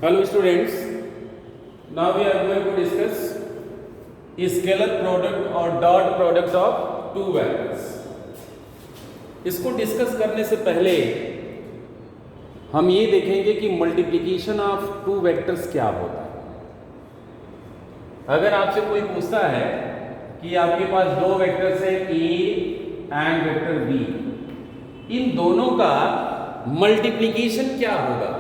Hello students, now we are going to discuss scalar product or dot product of two vectors. इसको discuss करने से पहले हम ये देखेंगे कि मल्टीप्लिकेशन ऑफ टू वेक्टर्स क्या होता है। अगर आपसे कोई पूछता है कि आपके पास दो वेक्टर्स है ए एंड वेक्टर बी, इन दोनों का मल्टीप्लिकेशन क्या होगा,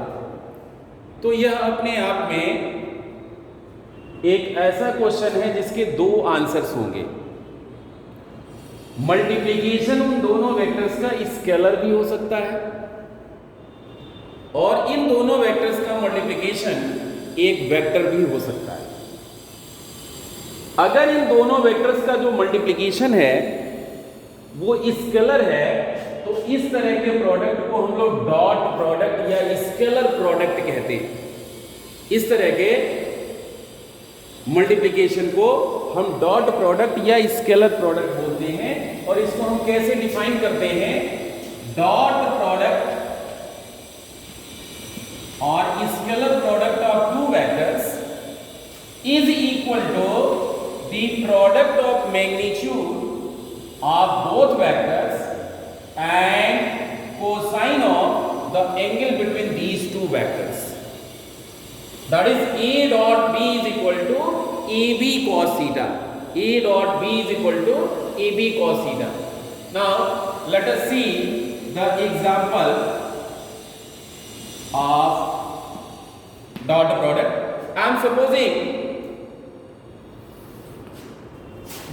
तो यह अपने आप में एक ऐसा क्वेश्चन है जिसके दो आंसर्स होंगे। मल्टीप्लिकेशन उन दोनों वेक्टर्स का स्केलर भी हो सकता है और इन दोनों वेक्टर्स का मल्टीप्लिकेशन एक वेक्टर भी हो सकता है। अगर इन दोनों वेक्टर्स का जो मल्टीप्लिकेशन है वो स्केलर है तो इस तरह के प्रोडक्ट को हम लोग डॉट प्रोडक्ट या स्केलर प्रोडक्ट कहते हैं। इस तरह के मल्टीप्लिकेशन को हम डॉट प्रोडक्ट या स्केलर प्रोडक्ट बोलते हैं। और इसको हम कैसे डिफाइन करते हैं? डॉट प्रोडक्ट और scalar product of two vectors is equal to the product of magnitude of both vectors and cosine of the angle between these two vectors, that is a dot b is equal to ab cos theta. A dot b is equal to ab cos theta. Now let us see the example of dot product. I am supposing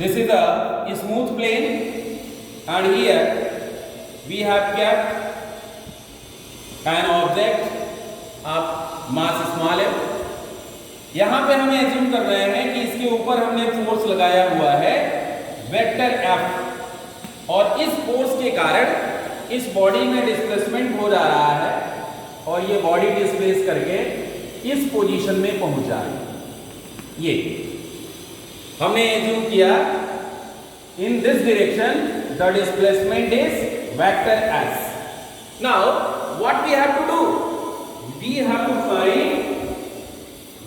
this is a smooth plane and here we have kept an object of mass small है। यहां पे हमें assume कर रहे हैं कि इसके ऊपर हमने फोर्स लगाया हुआ है वेक्टर F और इस फोर्स के कारण इस बॉडी में डिस्प्लेसमेंट हो जा रहा है और ये बॉडी डिस्प्लेस करके इस पोजीशन में पहुंचा है। ये हमने एज्यूम किया in this direction the displacement is vector S. Now what we have to do? We have to find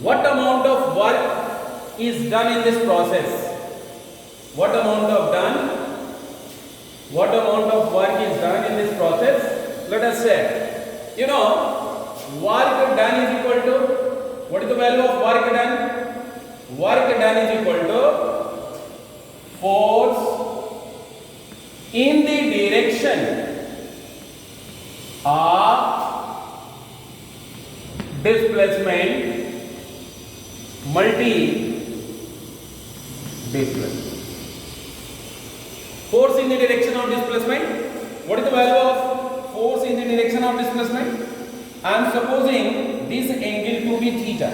what amount of work is done in this process. What amount of work is done in this process? Let us say, you know, work done is equal to, what is the value of work done? Work done is equal to force in the direction of displacement multi displacement. Force in the direction of displacement. What is the value of force in the direction of displacement? I am supposing this angle to be theta.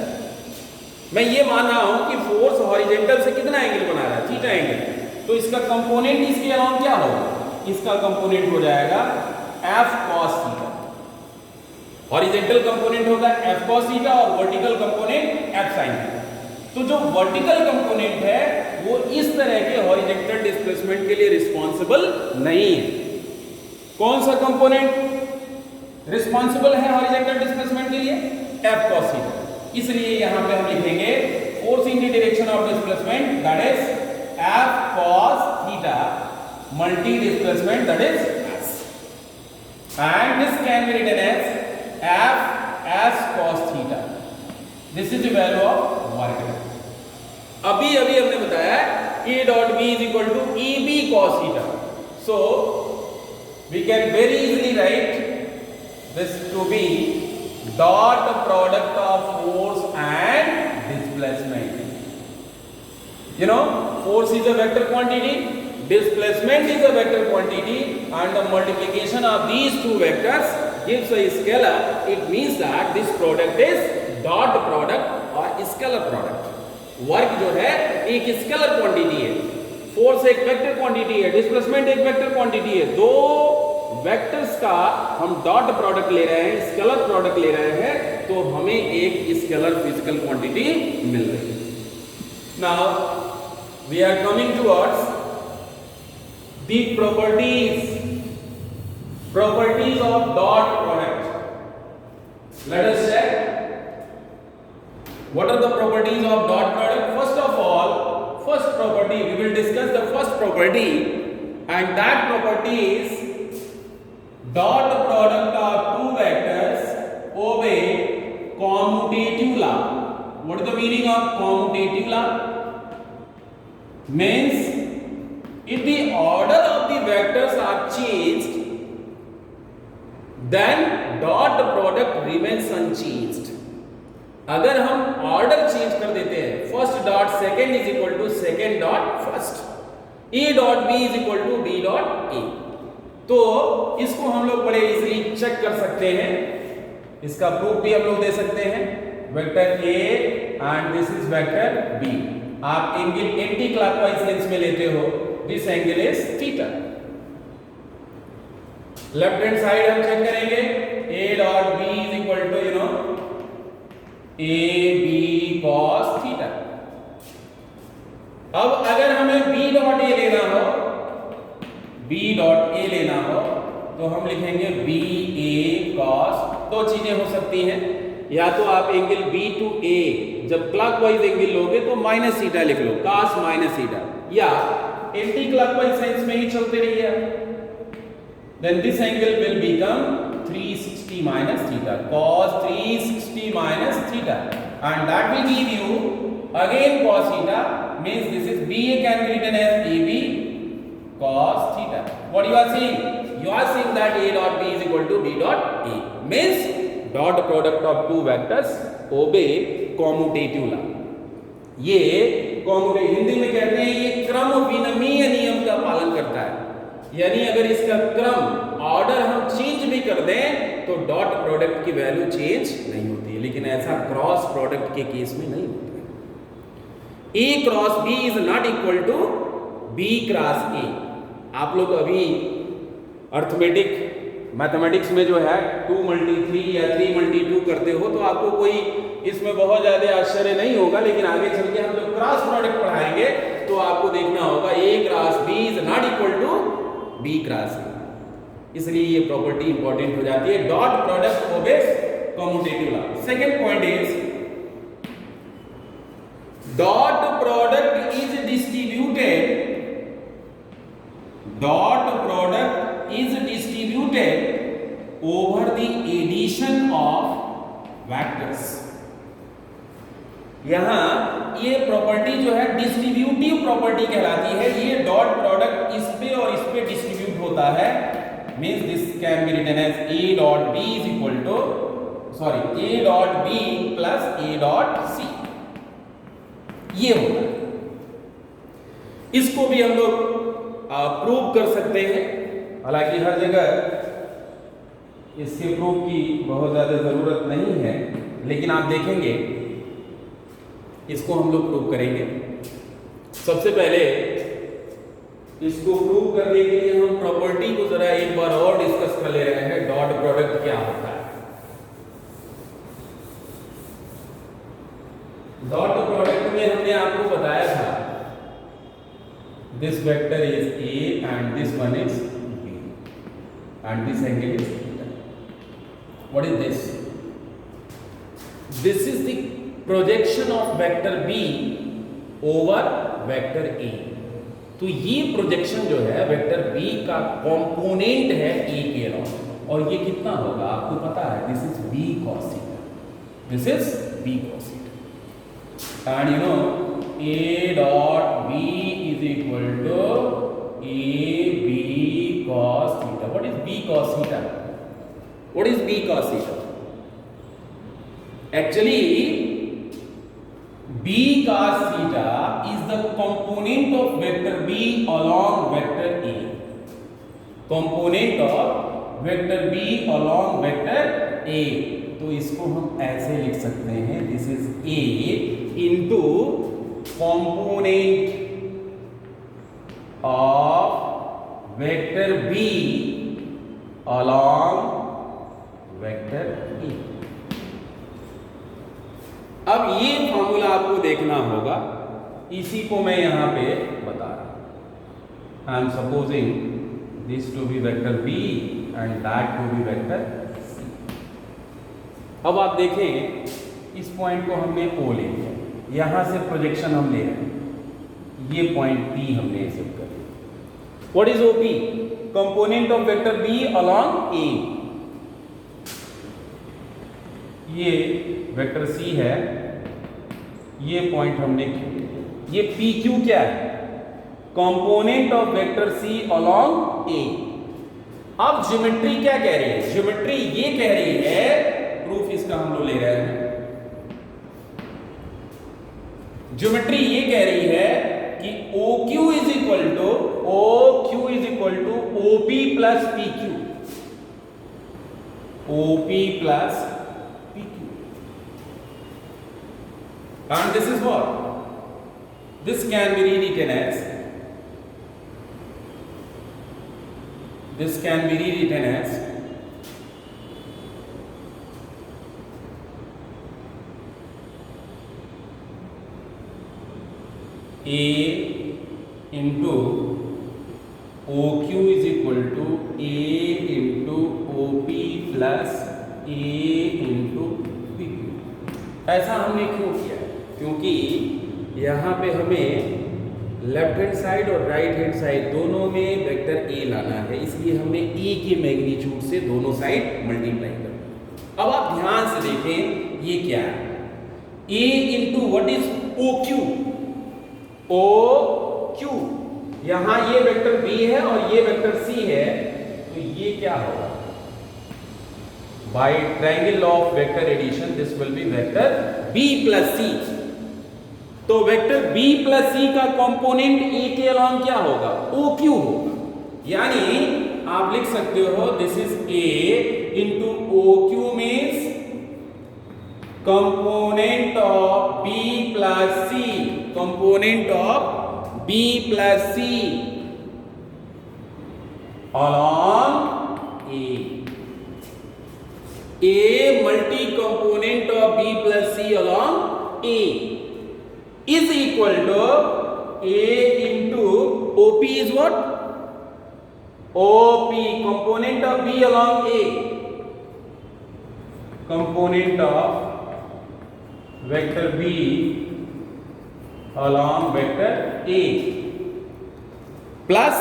मैं ये मान रहा हूं कि force horizontal से कितना angle बना रहा है? Theta angle. तो इसका कंपोनेंट इसके अलावा क्या होगा? इसका कंपोनेंट हो जाएगा F cos theta. Horizontal component होगा F cos थीटा और vertical component F sin theta. तो जो वर्टिकल कंपोनेंट है वो इस तरह के हॉरिजॉन्टल डिस्प्लेसमेंट के लिए रिस्पांसिबल नहीं है। कौन सा कंपोनेंट रिस्पांसिबल है हॉरिजॉन्टल डिस्प्लेसमेंट के लिए? F cos theta. इसलिए यहां पे हम लिखेंगे force in the direction of displacement that is F cos theta multi displacement that is S, and this can be written as F S cos theta. This is the value of work done. अभी हमने बताया A dot B is equal to EB cos theta. So we can very easily write this to be dot product of force and displacement. You know, force is a vector quantity, displacement is a vector quantity, and the multiplication of these two vectors gives a scalar. It means that this product is dot product or scalar product. Work जो है एक scalar quantity है, force एक vector quantity है, displacement एक vector quantity है। दो vectors का हम डॉट प्रोडक्ट ले रहे हैं, स्केलर प्रोडक्ट ले रहे हैं, तो हमें एक स्केलर फिजिकल क्वांटिटी मिल रही है। Now we are coming towards the properties of dot product. Let us check What are the properties of dot product? First of all, first property, we will discuss the first property, and that property is dot product of two vectors obey commutative law. What is the meaning of commutative law? Means if the order of the vectors are changed, then dot product remains unchanged. अगर हम order change कर देते हैं, first dot second is equal to second dot first, A dot B is equal to B dot A, तो इसको हम लोग बड़े इजीली चेक कर सकते हैं. इसका प्रूफ भी हम लोग दे सकते हैं. Vector A and this is vector B. आप एंगल एंटी क्लॉकवाइज लेंस में लेते हो, this angle is theta. Left hand side हम चेक करेंगे, A dot B is equal to you know A B cos theta. अब अगर हमें B dot ए लेना हो, बी डॉट ए लेना हो, तो हम लिखेंगे बी ए कॉस. दो चीजें हो सकती हैं, या तो आप एंगल बी टू ए जब क्लॉकवाइज एंगल लोगे तो माइनस थीटा लिख लो, कॉस माइनस थीटा, या एंटी क्लॉकवाइज सेंस में ही चलते रहिए. Then this angle will become 360 minus theta, cos 360 minus theta, and that will give you again cos theta, means this is BA can be written as AB cos theta. What you are saying? You are saying that A dot B is equal to B dot A, means dot product of two vectors obey commutative law. ये commutative Hindi में कहते हैं ये क्रम विनिमय नियम का पालन करता है. यानी अगर इसका क्रम ऑर्डर हम चेंज भी कर दें तो डॉट प्रोडक्ट की वैल्यू चेंज नहीं होती है, लेकिन ऐसा क्रॉस प्रोडक्ट के केस में नहीं होता है. A cross B is not equal to B cross A. आप लोग अभी अर्थमेटिक मैथमेटिक्स में जो है 2 × 3 या 3 × 2 करते हो, तो आपको कोई इसमें बहुत ज्यादा आश्चर्य नहीं होगा, लेकिन आगे चल के हम लोग क्रॉस प्रोडक्ट पढ़ाएंगे तो आपको देखना होगा A cross B is not equal to B cross A. इसलिए ये प्रॉपर्टी इंपॉर्टेंट हो जाती है. Dot product obeys commutative law. Second point is dot product is distributed, dot product is distributed over the addition of vectors. यहां ये property जो है distributive property कहलाती है. ये डॉट प्रोडक्ट इस पे और इस पे डिस्ट्रीब्यूट होता है, means this can be written as A dot B is equal to A dot B plus A dot C. ये होगा. इसको भी हम लोग प्रूव कर सकते हैं. हालांकि हर जगह इसके प्रूफ की बहुत ज्यादा जरूरत नहीं है, लेकिन आप देखेंगे इसको हम लोग प्रूव करेंगे. सबसे पहले इसको प्रूव करने के लिए हम प्रॉपर्टी को जरा एक बार और डिस्कस कर ले रहे हैं. डॉट प्रोडक्ट क्या होता है? डॉट प्रोडक्ट में हमने आपको बताया था this vector is A and this one is B and this angle is theta. What is this? This is the projection of vector B over vector A. तो ये प्रोजेक्शन जो है वेक्टर बी का कंपोनेंट है ए के along, और ये कितना होगा आपको पता है. This is B cos theta, this is B cos theta, and you know A dot B is equal to A B cos theta. What is B cos theta? What is B cos theta? Actually B cos theta is the component of vector B along vector A. Component of vector B along vector A. तो इसको हम ऐसे लिख सकते हैं, this is A into component of vector B along vector A. अब ये formula आपको देखना होगा, इसी को मैं यहां पे बता रहा हूं. I am supposing this to be vector B and that to be vector C. अब आप देखें इस पॉइंट को हमने O ले लिया, यहां से प्रोजेक्शन हम ले रहे हैं, ये पॉइंट P हमने ऐसे कर लिया। What is OP? Component of vector B along A। ये वेक्टर C है, ये पॉइंट हमने Q ले लिया। ये PQ क्या है? Component of vector C along A। अब ज्योमेट्री क्या कह रही है? ज्योमेट्री ये कह रही है, प्रूफ इसका हम लोग ले रहे हैं, ज्योमेट्री ये कह रही है कि OQ is equal to OP plus PQ, OP plus PQ, and this is what? This can be rewritten as, A into OQ is equal to A into OP plus A into PQ। ऐसा हमने क्यों किया? क्योंकि यहाँ पे हमें left hand side और right hand side दोनों में वेक्टर A लाना है, इसलिए हमने A के मैग्नीट्यूड से दोनों साइड मल्टीप्लाई करना। अब आप ध्यान से देखें ये क्या है? A into what is OQ? OQ, यहां ये वेक्टर B है और ये वेक्टर C है, तो ये क्या होगा? By triangle of vector addition this will be vector B plus C। तो वेक्टर B प्लस C का कंपोनेंट A के अलोंग क्या होगा? OQ होगा। यानी आप लिख सकते हो this is A into OQ means component of B plus C, component of B plus C along A multi component of B plus C along A is equal to A into OP is what? OP, component of B along A, component of vector B along vector A plus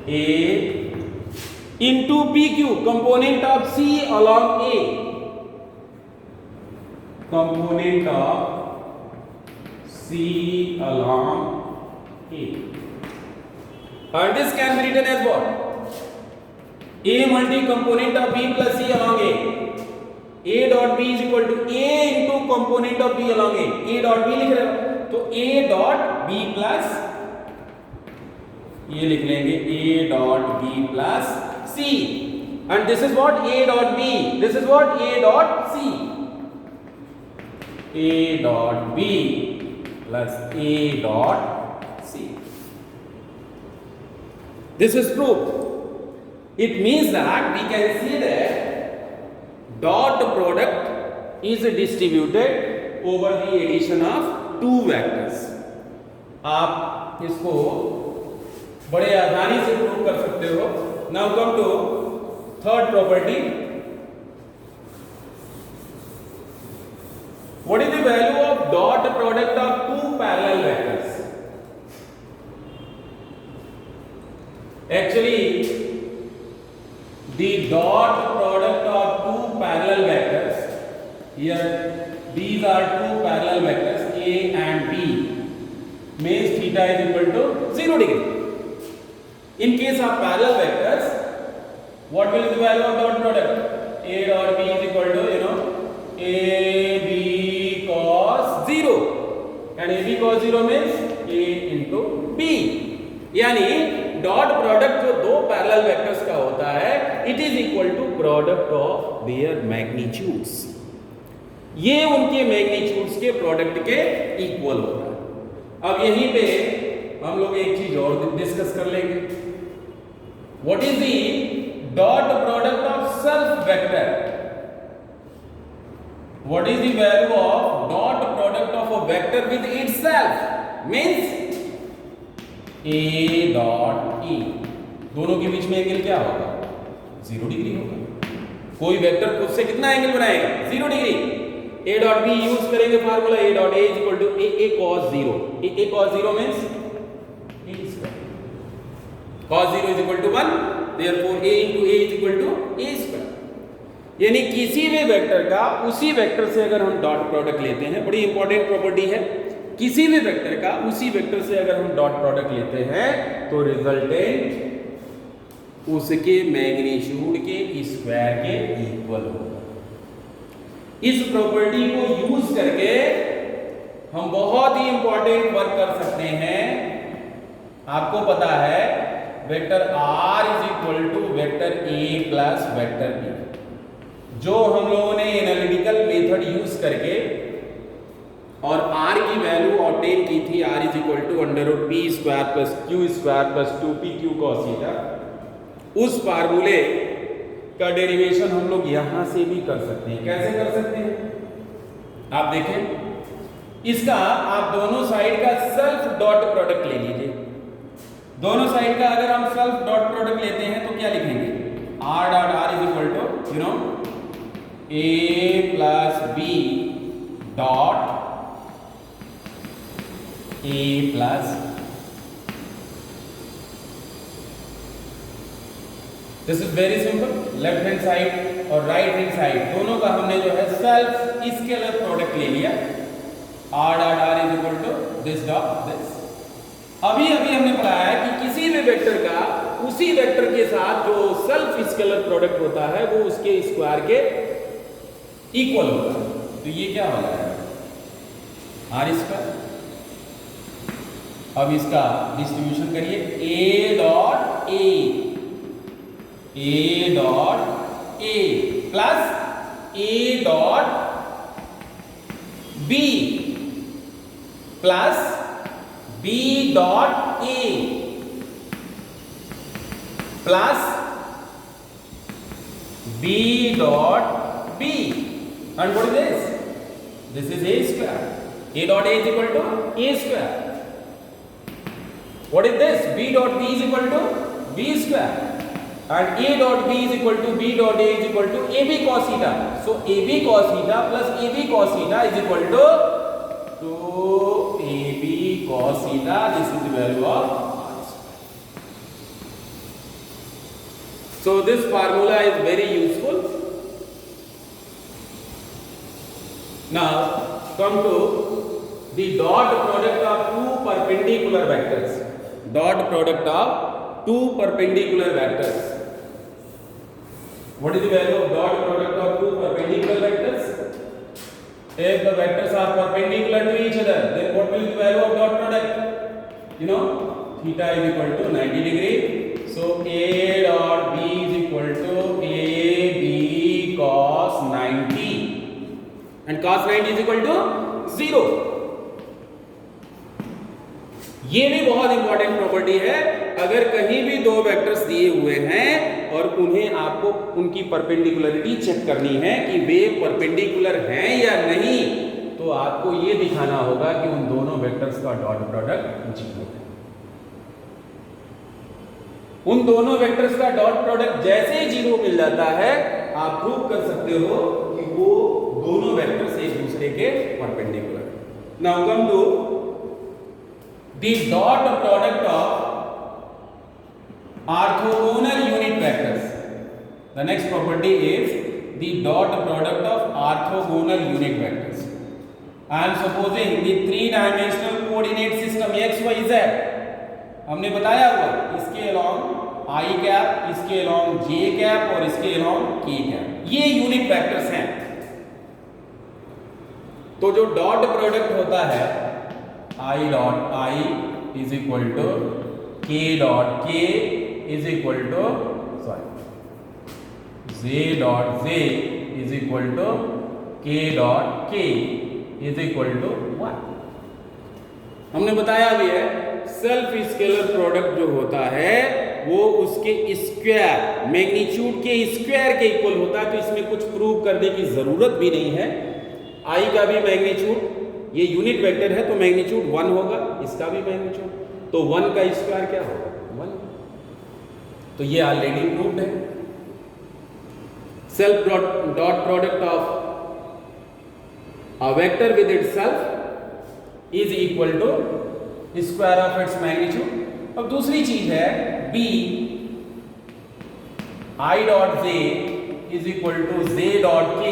A into PQ, component of C along A, component of C along A, and this can be written as what? A multi component of B plus C along A, A dot B is equal to A into component of B along A, A dot B लिख रहे हो तो A dot B plus, ये लिख लेंगे A dot B plus C, and this is what? A dot B, this is what? A dot C, A dot B plus A dot C. This is proof. It means that we can see that dot product is distributed over the addition of two vectors. आप इसको बड़े आसानी से prove कर सकते हो। Now come to third property. What is the value of dot product of two parallel vectors? Actually, the dot product of two parallel vectors, here these are two parallel vectors A and B, means theta is equal to 0 degree. In case of parallel vectors, what will be the value of dot product? A dot B is equal to, A B cos 0, and A B cos 0 means A into B. यानी dot product जो दो parallel vectors का होता है, it is equal to product of their magnitudes. ये उनके magnitudes के product के इक्वल होता है। अब यहीं पे हम लोग एक चीज और डिस्कस कर लेंगे। What is the dot product of self vector? What is the value of dot product of a vector with itself? Means A dot E, दोनों के बीच में एंगल क्या होगा? 0 डिग्री होगा। कोई वेक्टर खुद से कितना एंगल बनाएगा? 0 degree. a dot b use करेंगे formula a dot a is equal to a cos 0। a cos 0 means a square. cos 0 is equal to 1, therefore a into a is equal to a square. यानी किसी भी vector का उसी vector से अगर हम dot product लेते हैं, बड़ी इंपॉर्टेंट प्रॉपर्टी है, किसी भी वेक्टर का उसी वेक्टर से अगर हम डॉट प्रोडक्ट लेते हैं तो रिजल्टेंट उसके मैग्नीट्यूड के स्क्वायर के इक्वल होगा। इस प्रॉपर्टी को यूज करके हम बहुत ही इंपॉर्टेंट वर्क कर सकते हैं। आपको पता है vector r is equal to vector a plus vector b, जो हम लोगों ने एनालिटिकल मेथड यूज करके और r की वैल्यू ऑब्टेन की थी, r is equal to √p square plus q square plus 2pq cos theta. उस फार्मूले का डेरिवेशन हम लोग यहां से भी कर सकते हैं। कैसे कर सकते हैं? आप देखें, इसका आप दोनों साइड का सेल्फ डॉट प्रोडक्ट ले लीजिए। दोनों साइड का अगर हम सेल्फ डॉट प्रोडक्ट लेते हैं तो क्या लिखेंगे? r dot r is equal to a plus b dot a plus. This is very simple. Left hand side और राइट हैंड साइड दोनों का हमने जो है सेल्फ स्केलर प्रोडक्ट ले लिया। r dot r is equal to this dot this. अभी हमने पढ़ाया है कि किसी भी वेक्टर का उसी वेक्टर के साथ जो सेल्फ स्केलर प्रोडक्ट होता है वो उसके स्क्वायर के इक्वल होता है। तो ये क्या हो जाएगा? r square. अब इसका डिस्ट्रीब्यूशन करिए, a dot a plus a dot b plus b dot a plus b dot b। and what is this? This is a square. a dot a is equal to a square. What is this? b dot b is equal to b square. And a dot b is equal to b dot a is equal to ab cos theta. So ab cos theta plus ab cos theta is equal to ab cos theta. This is the value of r square. So this formula is very useful. Now come to the dot product of two perpendicular vectors. Dot product of two perpendicular vectors. What is the value of dot product of two perpendicular vectors? If the vectors are perpendicular to each other, then what will be the value of dot product? You know, theta is equal to 90 degree. So a dot b is equal to ab cos 90. And cos 90 is equal to 0. ये भी बहुत important property है। अगर कहीं भी दो vectors दिए हुए हैं और उन्हें आपको उनकी परपेंडिकुलरिटी चेक करनी है कि वे परपेंडिकुलर हैं या नहीं, तो आपको ये दिखाना होगा कि उन दोनों वेक्टर्स का डॉट प्रोडक्ट 0 है। उन दोनों वेक्टर्स का डॉट प्रोडक्ट जैसे ही 0 मिल जाता है, आप प्रूव कर सकते हो कि वो दोनों वेक्टर्स एक दूसरे के perpendicular. Now come to the dot product of orthogonal unit vectors. The next property is the dot product of orthogonal unit vectors. I am supposing the 3 dimensional coordinate system x y z। हमने बताया हुआ इसके along i cap, इसके along j cap और इसके along k cap, ये unit vectors हैं। तो जो डॉट प्रोडक्ट होता है i dot i is equal to k dot k is equal to j dot j is equal to k dot k is equal to 1। हमने बताया भी है सेल्फ स्केलर प्रोडक्ट जो होता है वो उसके स्क्वायर मैग्नीट्यूड के स्क्वायर के इक्वल होता है। तो इसमें कुछ प्रूव करने की जरूरत भी नहीं है। आई का भी मैग्नीट्यूड, ये यूनिट वेक्टर है तो मैग्नीट्यूड 1 होगा, इसका भी मैग्नीट्यूड, तो 1 का स्क्वायर क्या होगा? 1। तो ये ऑलरेडी प्रूव्ड है। self dot product of a vector with itself is equal to square of its magnitude. अब दूसरी चीज है b I dot j is equal to j dot k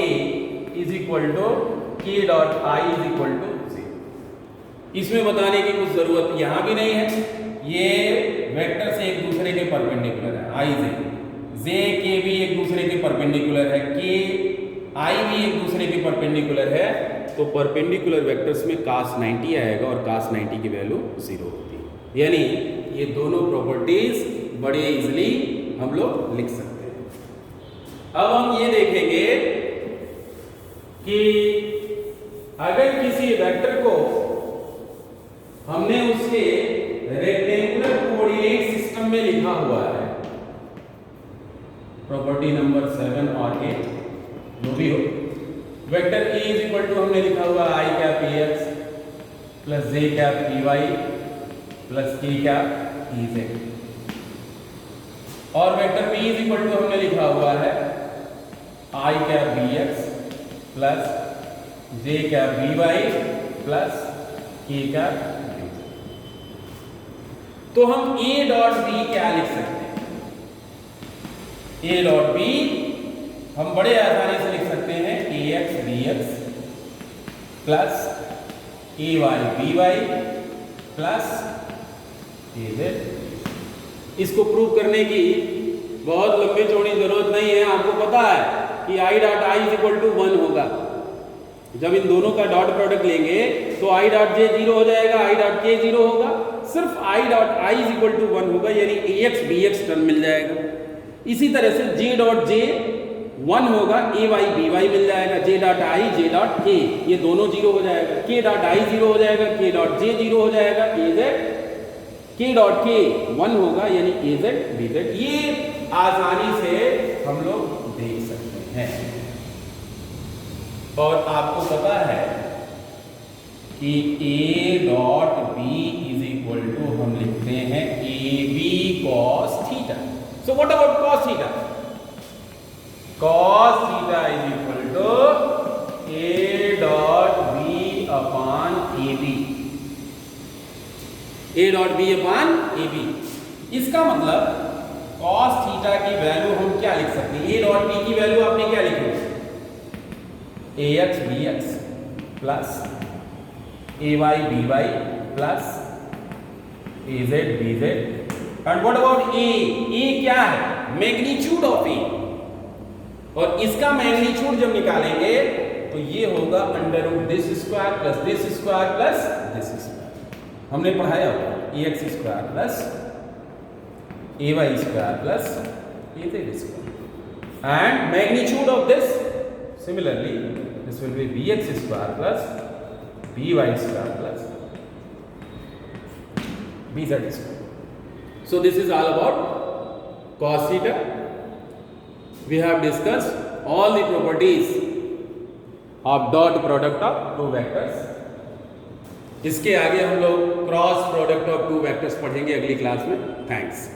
is equal to k dot I is equal to j. इसमें बताने की कुछ जरूरत यहां भी नहीं है, ये वेक्टर से एक दूसरे के परपेंडिकुलर है, I j k भी एक दूसरे के परपेंडिकुलर है, k I भी एक दूसरे के परपेंडिकुलर है, तो परपेंडिकुलर वेक्टर्स में cos 90 आएगा और cos 90 की वैल्यू 0 होती है। यानी ये दोनों प्रॉपर्टीज बड़े इजीली हम लोग लिख सकते हैं। अब हम ये देखेंगे कि अगर किसी वेक्टर को हमने उसके रेक्टेंगुलर कोऑर्डिनेट सिस्टम में लिखा हुआ है, प्रॉपर्टी नंबर 7 और 8 जो भी हो, vector E is equal to हमने लिखा हुआ I cap EX plus J cap EY plus K cap EZ, और vector B is equal to हमने लिखा हुआ है I cap BX plus J cap BY plus K cap BZ। तो हम A डॉट B क्या लिख सकते हैं? A डॉट B हम बड़े आसानी से लिख सकते हैं AX BX plus AY BY plus AZ। इसको प्रूव करने की बहुत लंबी चौड़ी जरूरत नहीं है, आपको पता है कि I dot I is equal to 1 होगा। जब इन दोनों का डॉट प्रोडक्ट लेंगे तो I डॉट J 0 हो जाएगा, I डॉट K 0 होगा, सिर्फ I dot I is equal to 1 होगा, यानी AX BX टर्म मिल जाएगा। इसी तरह से J डॉट J 1 होगा, AY BY मिल जाएगा, J dot I J dot K ये दोनों 0 हो जाएगा, K डॉट I 0 हो जाएगा, K डॉट J 0 हो जाएगा, AZ K डॉट K 1 होगा, यानी AZ BZ। ये आसानी से हम लोग देख सकते हैं। और आपको पता है कि A dot B is equal to हम लिखते हैं AB cos theta. So what about cos theta? cos theta is equal to A dot B upon AB, A dot B upon AB। इसका मतलब cos थीटा की value हम क्या लिख सकते हैं? A डॉट B की वैल्यू आपने क्या लिखी? AX BX plus AY BY plus AZ BZ। And what about A? A क्या है? मैग्नीट्यूड ऑफ A, और इसका मैग्नीट्यूड जब निकालेंगे तो ये होगा under root this square plus this square plus this square. हमने पढ़ाया होगा AX square plus AY square plus AZ square, and magnitude of this similarly this will be bx square plus by square plus bz square. So this is all about cos theta. We have discussed all the properties of dot product of two vectors. इसके आगे हम लोग cross product of two vectors पढ़ेंगे अगली class में। Thanks.